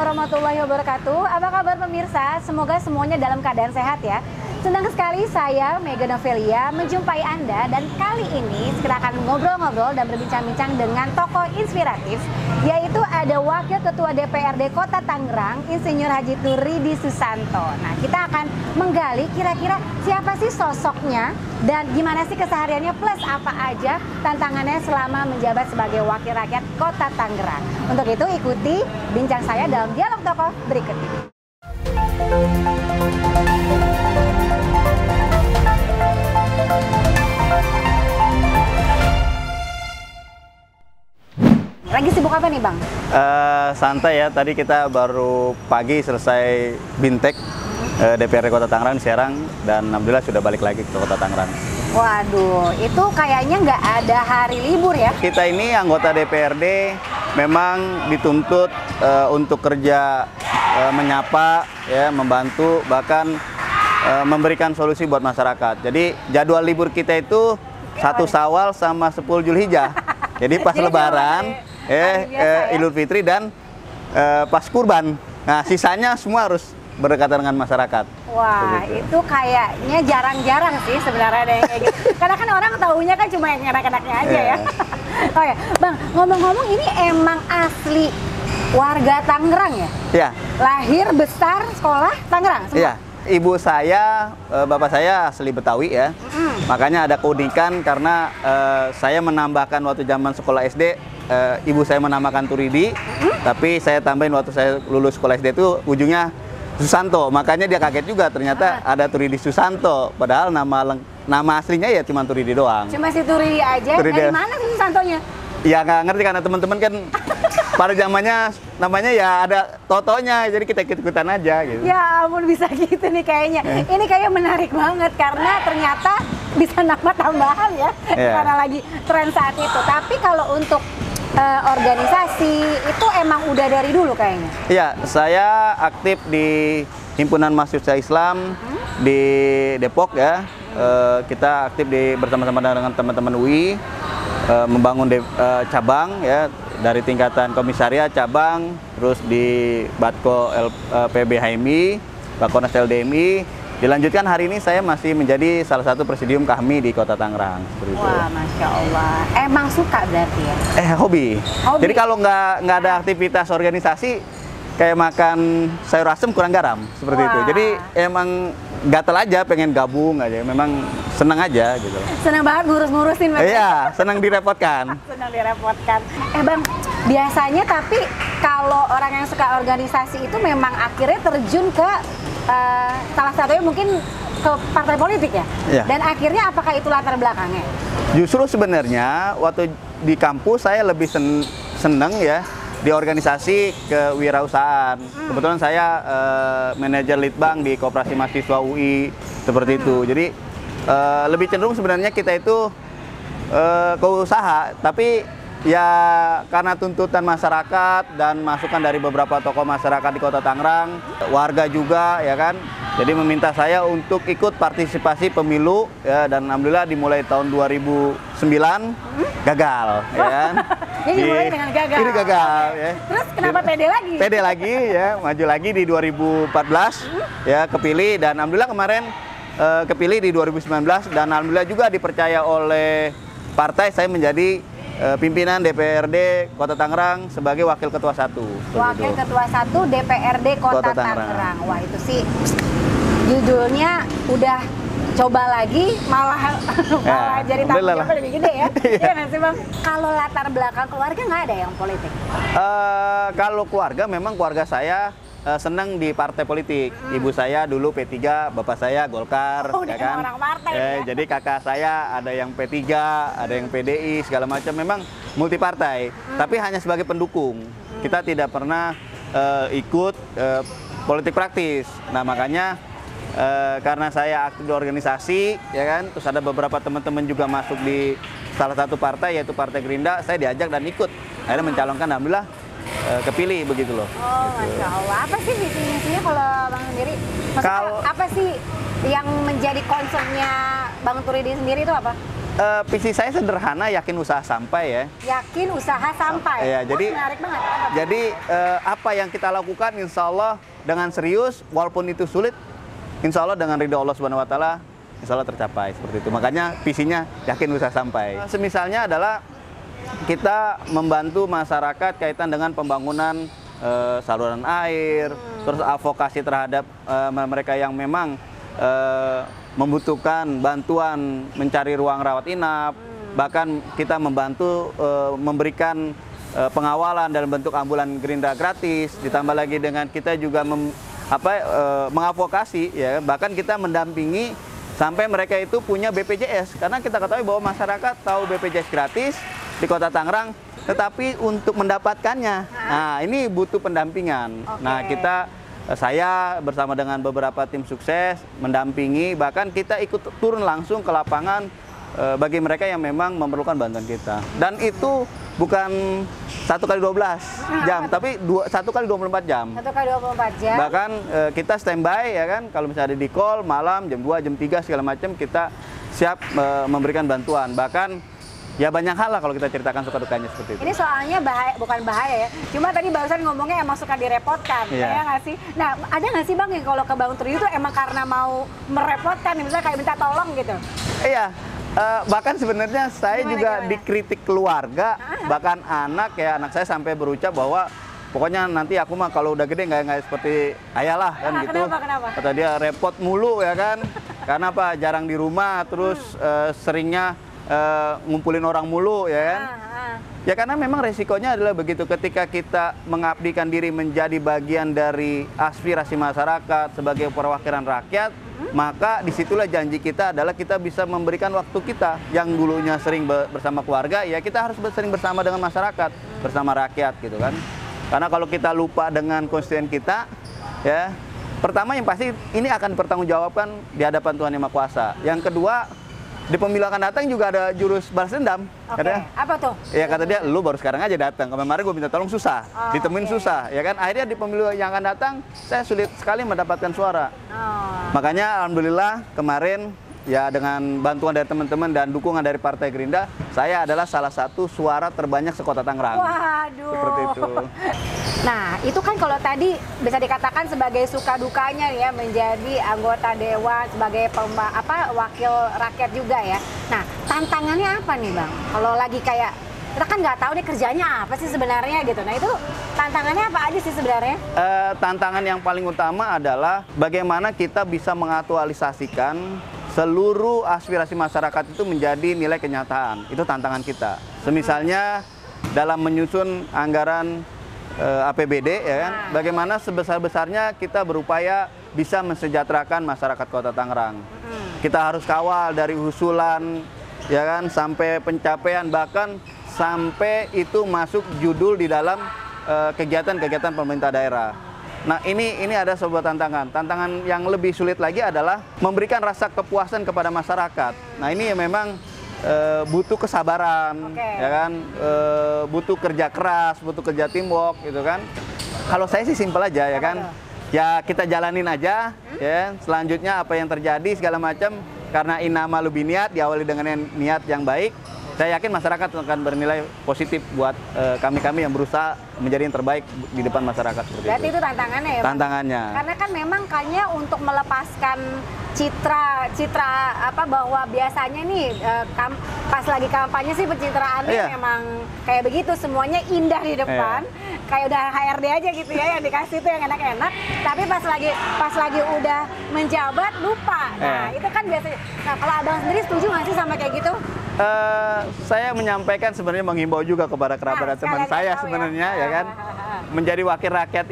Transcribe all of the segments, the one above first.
warahmatullahi wabarakatuh. Apa kabar pemirsa? Semoga semuanya dalam keadaan sehat ya. Senang sekali saya, Mega Novelia, menjumpai Anda. Dan kali ini kita akan ngobrol-ngobrol dan berbincang-bincang dengan tokoh inspiratif, yaitu ada Wakil Ketua DPRD Kota Tangerang, Insinyur Haji Turidi Susanto. Nah, kita akan menggali kira-kira siapa sih sosoknya dan gimana sih kesehariannya, plus apa aja tantangannya selama menjabat sebagai Wakil Rakyat Kota Tangerang. Untuk itu ikuti bincang saya dalam dialog tokoh berikut ini. Lagi sibuk apa nih Bang? Santai ya, tadi kita baru pagi selesai Bintek DPRD Kota Tangerang di Serang, dan alhamdulillah sudah balik lagi ke Kota Tangerang. Waduh, itu kayaknya nggak ada hari libur ya? Kita ini anggota DPRD memang dituntut untuk kerja menyapa, ya, membantu, bahkan memberikan solusi buat masyarakat. Jadi jadwal libur kita itu 1 Syawal sama 10 Zulhijjah. Jadi pas Lebaran, Idul Fitri dan pas Kurban. Nah, sisanya semua harus berdekatan dengan masyarakat. Wah, begitu. itu kayaknya jarang-jarang sih sebenarnya ada yang kayak gitu. Karena kan orang tahunya kan cuma yang enak-enaknya aja ya. Oh ya, Bang, ngomong-ngomong ini emang asli warga Tangerang ya? Iya. Lahir, besar, sekolah Tangerang semua? Iya. Ibu saya, bapak saya asli Betawi ya. Makanya ada keunikan karena saya menambahkan waktu zaman sekolah SD, ibu saya menamakan Turidi, tapi saya tambahin waktu saya lulus sekolah SD itu ujungnya Susanto. Makanya dia kaget juga ternyata ada Turidi Susanto, padahal nama aslinya ya cuma Turidi doang. Cuma si Turidi aja. Turidi. Dari mana sih Susantonya? Ya nggak ngerti karena teman-teman kan pada zamannya namanya ya ada totonya, jadi kita ikut-ikutan aja gitu. Ya ampun, bisa gitu nih kayaknya. Ini kayaknya menarik banget karena ternyata bisa nama tambahan ya, karena lagi tren saat itu. Tapi kalau untuk organisasi itu emang udah dari dulu kayaknya? Iya, saya aktif di Himpunan Mahasiswa Islam di Depok ya. Kita aktif bersama-sama dengan teman-teman UI, membangun cabang ya, dari tingkatan komisariat cabang, terus di Batko PB HMI, Bakonas LDMI. Dilanjutkan hari ini saya masih menjadi salah satu presidium kami di Kota Tangerang. Wah, Masya Allah. Emang suka berarti ya? Hobi. Jadi kalau nggak ada aktivitas organisasi, kayak makan sayur asem kurang garam, seperti itu. Jadi emang gatel aja, pengen gabung aja. Memang senang aja gitu. Senang banget ngurus-ngurusin. Iya, senang direpotkan. Senang direpotkan. Bang, biasanya tapi kalau orang yang suka organisasi itu memang akhirnya terjun ke salah satunya mungkin ke partai politik ya? Iya. Dan akhirnya apakah itu latar belakangnya? Justru sebenarnya waktu di kampus saya lebih seneng ya di organisasi kewirausahaan. Kebetulan saya manajer litbang di Koperasi Mahasiswa UI, seperti itu. Jadi lebih cenderung sebenarnya kita itu ke usaha, tapi ya karena tuntutan masyarakat dan masukan dari beberapa tokoh masyarakat di Kota Tangerang, warga juga ya kan, jadi meminta saya untuk ikut partisipasi pemilu ya, dan alhamdulillah dimulai tahun 2009 gagal ya kan. Jadi dimulai dengan gagal. Ini gagal ya. Terus kenapa pede lagi? Pede lagi ya, maju lagi di 2014 ya, kepilih, dan alhamdulillah kemarin kepilih di 2019, dan alhamdulillah juga dipercaya oleh partai saya menjadi pimpinan DPRD Kota Tangerang sebagai Wakil Ketua 1. Wakil Ketua 1 DPRD Kota Tangerang. Wah, itu sih judulnya udah coba lagi, malah jadi tanggung jawabnya lebih gede ya. Iya nggak sih Bang? Kalau latar belakang keluarga nggak ada yang politik? Kalau keluarga, memang keluarga saya senang di partai politik. Ibu saya dulu P3, bapak saya Golkar, ya kan. Orang partai, ya? Jadi kakak saya ada yang P3, ada yang PDI, segala macam. Memang multi partai, tapi hanya sebagai pendukung. Kita tidak pernah ikut politik praktis. Nah, makanya karena saya aktif di organisasi, ya kan. Terus ada beberapa teman-teman juga masuk di salah satu partai, yaitu Partai Gerindra. Saya diajak dan ikut. Akhirnya mencalonkan, alhamdulillah kepilih begitu loh. Oh, Masya Allah. Apa sih visi misinya kalau Bang sendiri? Maksudnya apa sih yang menjadi concernnya Bang Turidi sendiri itu apa? Visi saya sederhana, yakin usaha sampai ya. Yakin usaha sampai. Ya, Wah, jadi menarik banget. Jadi apa yang kita lakukan, insya Allah dengan serius, walaupun itu sulit, insya Allah dengan ridho Allah Subhanahu Wa Taala, insya Allah tercapai seperti itu. Makanya visinya yakin usaha sampai. Semisalnya adalah kita membantu masyarakat kaitan dengan pembangunan saluran air, terus advokasi terhadap mereka yang memang membutuhkan bantuan mencari ruang rawat inap, bahkan kita membantu memberikan pengawalan dalam bentuk ambulan Gerinda gratis, ditambah lagi dengan kita juga mengadvokasi ya, bahkan kita mendampingi sampai mereka itu punya BPJS, karena kita ketahui bahwa masyarakat tahu BPJS gratis di Kota Tangerang, tetapi untuk mendapatkannya, nah ini butuh pendampingan. Nah saya bersama dengan beberapa tim sukses mendampingi, bahkan kita ikut turun langsung ke lapangan bagi mereka yang memang memerlukan bantuan kita. Dan itu bukan 1 kali 12 jam, tapi 1 kali 24 jam. 1 kali 24 jam. Bahkan kita standby ya kan, kalau misalnya ada di call malam jam 2, jam 3 segala macam kita siap memberikan bantuan. Bahkan ya banyak hal lah kalau kita ceritakan suka dukanya seperti itu. Ini soalnya bukan bahaya ya, cuma tadi barusan ngomongnya emang suka direpotkan, ya nggak sih? Nah, ada nggak sih Bang yang kalau ke Bang Truyu itu emang karena mau merepotkan, misalnya kayak minta tolong gitu? Iya, bahkan sebenarnya saya gimana? Dikritik keluarga, bahkan anak saya sampai berucap bahwa pokoknya nanti aku mah kalau udah gede nggak seperti ayah lah kan gitu. Kenapa? Kata dia repot mulu ya kan, karena apa? Jarang di rumah, terus seringnya ngumpulin orang mulu ya kan. Ya karena memang resikonya adalah begitu, ketika kita mengabdikan diri menjadi bagian dari aspirasi masyarakat sebagai perwakilan rakyat, maka disitulah janji kita adalah kita bisa memberikan waktu kita yang dulunya sering bersama keluarga, ya kita harus sering bersama dengan masyarakat, bersama rakyat gitu kan. Karena kalau kita lupa dengan konstituen kita, ya pertama yang pasti ini akan dipertanggungjawabkan di hadapan Tuhan Yang Maha Kuasa. Yang kedua, di pemilu akan datang juga ada jurus balas dendam. Katanya, apa tuh? Ya kata dia, lu baru sekarang aja datang. Kemarin gue minta tolong susah, ditemuin susah, ya kan? Akhirnya di pemilu yang akan datang, saya sulit sekali mendapatkan suara. Makanya alhamdulillah kemarin ya dengan bantuan dari teman-teman dan dukungan dari Partai Gerinda, saya adalah salah satu suara terbanyak sekota Tangerang. Waduh. Seperti itu. Nah, itu kan kalau tadi bisa dikatakan sebagai suka dukanya ya menjadi anggota dewan, sebagai wakil rakyat juga ya. Nah, tantangannya apa nih Bang? Kalau lagi kayak kita kan nggak tahu nih kerjanya apa sih sebenarnya gitu. Nah, itu tantangannya apa aja sih sebenarnya? Tantangan yang paling utama adalah bagaimana kita bisa mengaktualisasikan seluruh aspirasi masyarakat itu menjadi nilai kenyataan. Itu tantangan kita. Semisalnya dalam menyusun anggaran APBD ya kan, bagaimana sebesar-besarnya kita berupaya bisa mensejahterakan masyarakat Kota Tangerang. Kita harus kawal dari usulan ya kan sampai pencapaian, bahkan sampai itu masuk judul di dalam kegiatan-kegiatan pemerintah daerah. Nah, ini ada sebuah tantangan. Tantangan yang lebih sulit lagi adalah memberikan rasa kepuasan kepada masyarakat. Nah, ini memang butuh kesabaran, ya kan, butuh kerja keras, butuh kerja teamwork, gitu kan. Kalau saya sih simpel aja, ya kan, ya kita jalanin aja, ya. Selanjutnya apa yang terjadi segala macam, karena inama lebih niat, diawali dengan niat yang baik. Saya yakin masyarakat akan bernilai positif buat kami-kami yang berusaha menjadi yang terbaik di depan masyarakat. Berarti itu tantangannya ya? Tantangannya. Karena kan memang kayaknya untuk melepaskan citra bahwa biasanya nih pas lagi kampanye sih pencitraannya memang kayak begitu, semuanya indah di depan, kayak udah HRD aja gitu ya yang dikasih tuh yang enak-enak, tapi pas lagi udah menjabat lupa. Nah itu kan biasanya. Nah kalau Abang sendiri setuju nggak sih sama kayak gitu? Saya menyampaikan sebenarnya mengimbau juga kepada kerabat teman saya sebenarnya ya kan, menjadi wakil rakyat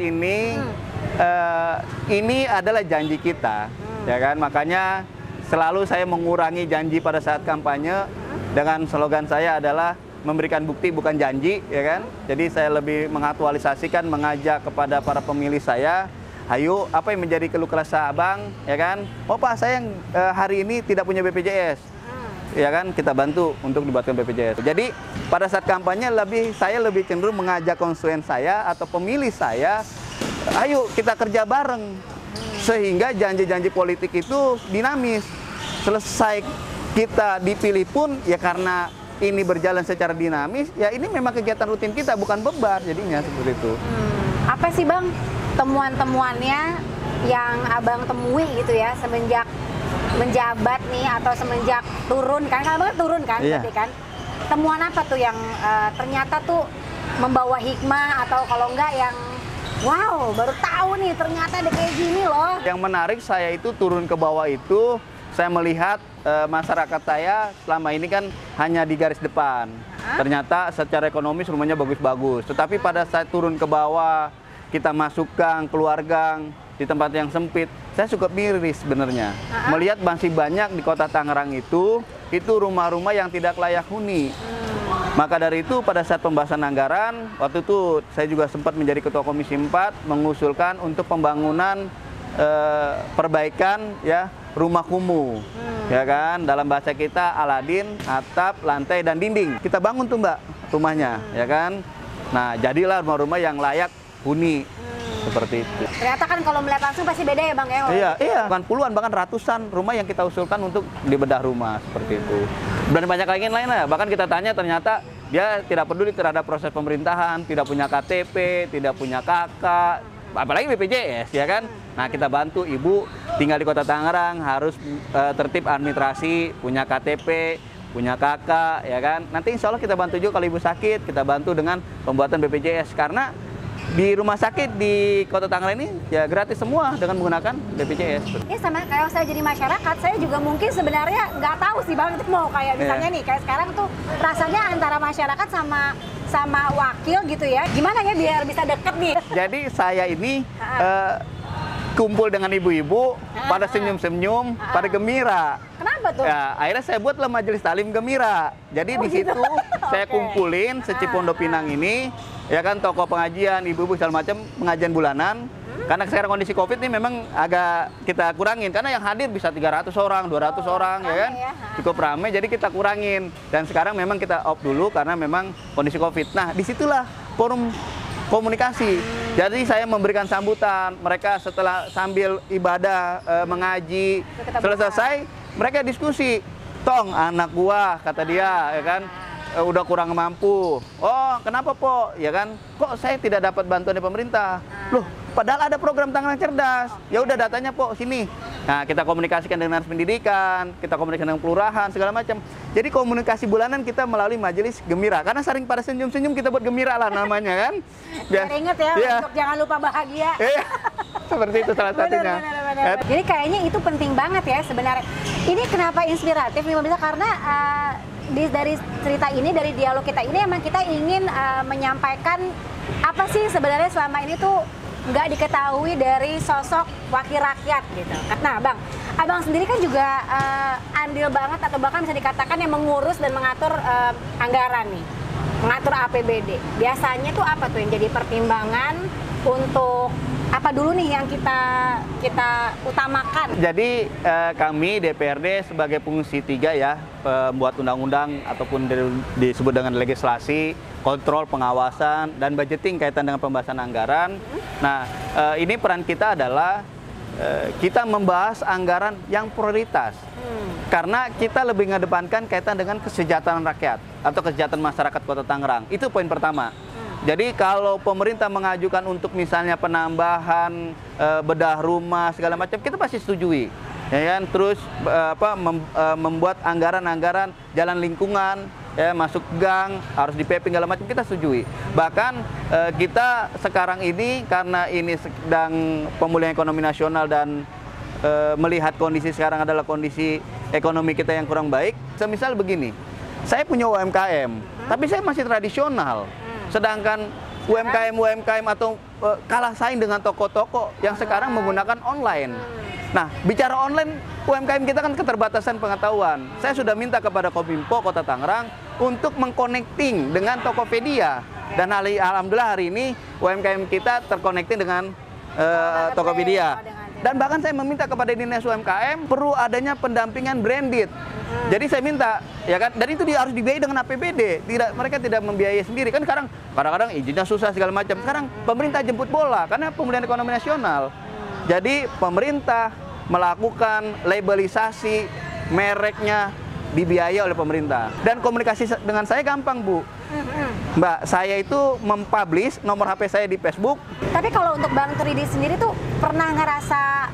ini adalah janji kita. Ya kan, makanya selalu saya mengurangi janji pada saat kampanye dengan slogan saya adalah memberikan bukti bukan janji, ya kan. Jadi saya lebih mengaktualisasikan, mengajak kepada para pemilih saya, ayo apa yang menjadi keluh kesah Abang, ya kan. Oh Pak, saya yang hari ini tidak punya BPJS, ya kan, kita bantu untuk dibuatkan BPJS. Jadi pada saat kampanye saya lebih cenderung mengajak konstituen saya atau pemilih saya, ayo kita kerja bareng. Sehingga janji-janji politik itu dinamis. Selesai kita dipilih pun ya karena ini berjalan secara dinamis, ya ini memang kegiatan rutin kita, bukan beban jadinya seperti itu. Apa sih Bang temuan-temuannya yang Abang temui gitu ya semenjak menjabat nih atau semenjak turun kan? Kalau Abang turun kan, Iya. berarti kan? Temuan apa tuh yang ternyata tuh membawa hikmah atau kalau enggak yang wow baru tahu nih ternyata ada kayak gini loh. Yang menarik saya itu turun ke bawah itu, saya melihat masyarakat saya selama ini kan hanya di garis depan. Ternyata secara ekonomis rumahnya bagus-bagus. Tetapi pada saat turun ke bawah, kita masuk gang, keluar gang, di tempat yang sempit, saya cukup miris sebenarnya. Melihat masih banyak di kota Tangerang itu rumah-rumah yang tidak layak huni. Maka dari itu pada saat pembahasan anggaran, waktu itu saya juga sempat menjadi Ketua Komisi 4 mengusulkan untuk pembangunan perbaikan ya rumah kumuh, ya kan, dalam bahasa kita Aladin, atap, lantai dan dinding. Kita bangun tuh Mbak rumahnya, ya kan. Nah jadilah rumah-rumah yang layak huni seperti itu. Ternyata kan kalau melihat langsung pasti beda ya Bang ya. Iya, bukan puluhan bahkan ratusan rumah yang kita usulkan untuk dibedah rumah seperti itu. Dan banyak lagi yang lain lah. Bahkan kita tanya ternyata dia tidak peduli terhadap proses pemerintahan, tidak punya KTP, tidak punya KK, apalagi BPJS ya kan. Nah kita bantu ibu tinggal di Kota Tangerang harus tertib administrasi, punya KTP, punya KK ya kan. Nanti insya Allah kita bantu juga kalau ibu sakit, kita bantu dengan pembuatan BPJS karena di rumah sakit di Kota Tangerang ini ya gratis semua dengan menggunakan BPJS. Ini sama kayak saya jadi masyarakat, saya juga mungkin sebenarnya nggak tahu sih Bang itu mau kayak misalnya nih kayak sekarang tuh rasanya antara masyarakat sama wakil gitu ya. Gimana ya biar bisa deket nih? Jadi saya ini kumpul dengan ibu-ibu pada senyum-senyum, pada gembira. Kenapa tuh? Ya, akhirnya saya buatlah majelis talim gembira. Jadi di situ saya kumpulin Pondok Pinang ini, ya kan tokoh pengajian, ibu-ibu segala macam pengajian bulanan. Karena sekarang kondisi Covid ini memang agak kita kurangin karena yang hadir bisa 300 orang, 200 orang ya kan. Cukup ramai jadi kita kurangin. Dan sekarang memang kita off dulu karena memang kondisi Covid. Nah, disitulah forum komunikasi. Jadi saya memberikan sambutan mereka setelah sambil ibadah mengaji selesai mereka diskusi. Tong anak gua kata dia ya kan udah kurang mampu. Oh kenapa po? Ya kan kok saya tidak dapat bantuan dari pemerintah? Loh padahal ada program Tangerang Cerdas. Ya udah datanya po sini. Nah kita komunikasikan dengan pendidikan, kita komunikasikan dengan kelurahan segala macam. Jadi komunikasi bulanan kita melalui majelis gembira. Karena sering pada senyum-senyum kita buat gembira lah namanya kan. Biar inget ya untuk jangan lupa bahagia. Seperti itu salah satunya. Benar. Jadi kayaknya itu penting banget ya sebenarnya. Ini kenapa inspiratif nih Mbak? Karena dari cerita ini, dari dialog kita ini emang kita ingin menyampaikan apa sih sebenarnya selama ini tuh nggak diketahui dari sosok wakil rakyat gitu. Nah Bang, Abang sendiri kan juga andil banget atau bahkan bisa dikatakan yang mengurus dan mengatur anggaran nih, mengatur APBD. Biasanya tuh apa tuh yang jadi pertimbangan untuk apa dulu nih yang kita utamakan? Jadi kami DPRD sebagai fungsi 3 ya, pembuat undang-undang ataupun disebut dengan legislasi, kontrol, pengawasan, dan budgeting kaitan dengan pembahasan anggaran. Nah, ini peran kita adalah kita membahas anggaran yang prioritas. Karena kita lebih mengedepankan kaitan dengan kesejahteraan rakyat atau kesejahteraan masyarakat Kota Tangerang. Itu poin pertama. Jadi kalau pemerintah mengajukan untuk misalnya penambahan bedah rumah segala macam, kita pasti setujui. Ya kan? Terus membuat anggaran-anggaran jalan lingkungan, ya, masuk gang, harus di PP segala macam kita setujui. Bahkan kita sekarang ini karena ini sedang pemulihan ekonomi nasional dan melihat kondisi sekarang adalah kondisi ekonomi kita yang kurang baik. Semisal begini, saya punya UMKM, tapi saya masih tradisional. Sedangkan UMKM atau kalah saing dengan toko-toko yang sekarang menggunakan online. Nah, bicara online, UMKM kita kan keterbatasan pengetahuan. Saya sudah minta kepada Kominfo Kota Tangerang untuk mengkonekting dengan Tokopedia. Dan alhamdulillah hari ini UMKM kita terkonekting dengan Tokopedia. Dan bahkan saya meminta kepada Dinas UMKM perlu adanya pendampingan branded. Jadi saya minta, ya kan, dan itu harus dibiayai dengan APBD. Mereka tidak membiayai sendiri. Kan sekarang kadang-kadang izinnya susah segala macam. Sekarang pemerintah jemput bola karena pemulihan ekonomi nasional. Jadi pemerintah melakukan labelisasi mereknya dibiayai oleh pemerintah. Dan komunikasi dengan saya gampang, Bu. Mbak, saya itu mempublish nomor HP saya di Facebook. Tapi kalau untuk Bang Turidi sendiri tuh pernah ngerasa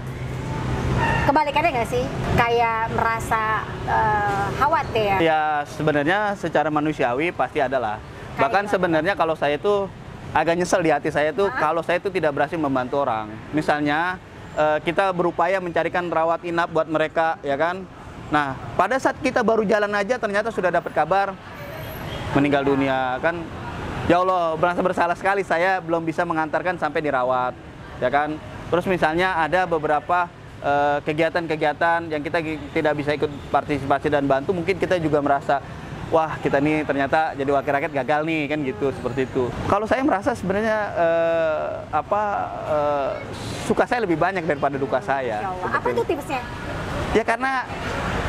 kebalikannya nggak sih? Kayak merasa khawatir? Ya sebenarnya secara manusiawi pasti ada lah. Bahkan sebenarnya kalau saya itu agak nyesel di hati saya tuh kalau saya itu tidak berhasil membantu orang. Misalnya kita berupaya mencarikan rawat inap buat mereka, ya kan? Nah, pada saat kita baru jalan aja ternyata sudah dapat kabar meninggal dunia, kan? Ya Allah, merasa bersalah sekali saya belum bisa mengantarkan sampai dirawat, ya kan? Terus misalnya ada beberapa kegiatan-kegiatan yang kita tidak bisa ikut partisipasi dan bantu, mungkin kita juga merasa wah, kita nih ternyata jadi wakil rakyat gagal nih, kan gitu, seperti itu. Kalau saya merasa sebenarnya suka saya lebih banyak daripada duka saya. Apa tuh tipsnya? Ya karena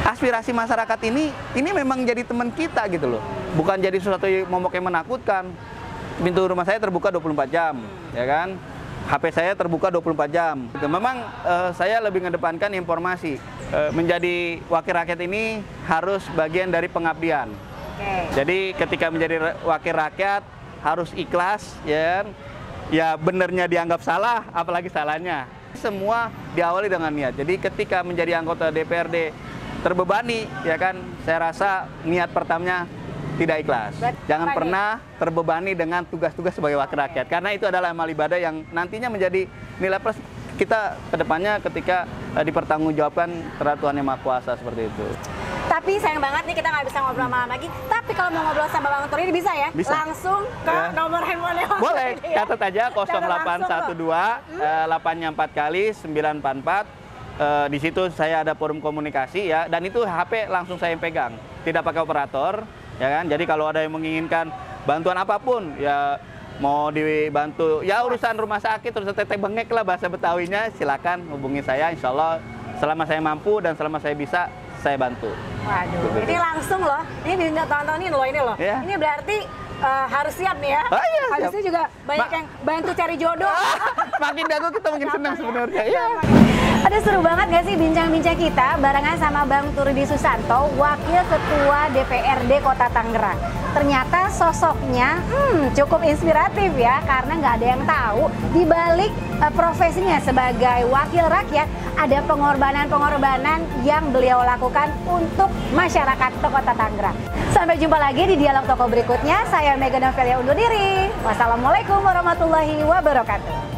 aspirasi masyarakat ini memang jadi teman kita gitu loh. Bukan jadi sesuatu momok yang menakutkan. Pintu rumah saya terbuka 24 jam, ya kan? HP saya terbuka 24 jam. Memang saya lebih mengedepankan informasi. Menjadi wakil rakyat ini harus bagian dari pengabdian. Jadi ketika menjadi wakil rakyat harus ikhlas, ya, ya benernya dianggap salah, apalagi salahnya. Semua diawali dengan niat. Jadi ketika menjadi anggota DPRD terbebani, ya kan, saya rasa niat pertamanya tidak ikhlas. Jangan pernah terbebani dengan tugas-tugas sebagai wakil rakyat, karena itu adalah amal ibadah yang nantinya menjadi nilai plus kita kedepannya ketika dipertanggungjawabkan terhadap Tuhan Yang Maha Kuasa, seperti itu. Tapi sayang banget nih kita nggak bisa ngobrol malam lagi. Tapi kalau mau ngobrol sama Bang Turidi bisa ya? Bisa. Langsung ke nomor handphone Bang Boleh, Turidi ya? catat aja 0812 8-nya 4 kali 944. Di situ saya ada forum komunikasi ya, dan itu HP langsung saya pegang, tidak pakai operator, ya kan. Jadi kalau ada yang menginginkan bantuan apapun, ya mau dibantu, ya urusan rumah sakit, urusan teteh bengek lah bahasa Betawinya, silakan hubungi saya. Insya Allah selama saya mampu dan selama saya bisa, saya bantu. Waduh, ini langsung loh, ini tontonin loh ini loh. Yeah. Ini berarti harus siap nih ya. Oh, iya, harusnya juga banyak yang bantu cari jodoh. Makin dago kita makin senang sebenarnya. Iya. Ada seru banget gak sih bincang-bincang kita barengan sama Bang Turidi Susanto, Wakil Ketua DPRD Kota Tangerang. Ternyata sosoknya cukup inspiratif ya, karena nggak ada yang tahu di balik profesinya sebagai wakil rakyat ada pengorbanan-pengorbanan yang beliau lakukan untuk masyarakat Kota Tangerang. Sampai jumpa lagi di Dialog Toko berikutnya. Saya Mega Novelia undur diri. Wassalamualaikum warahmatullahi wabarakatuh.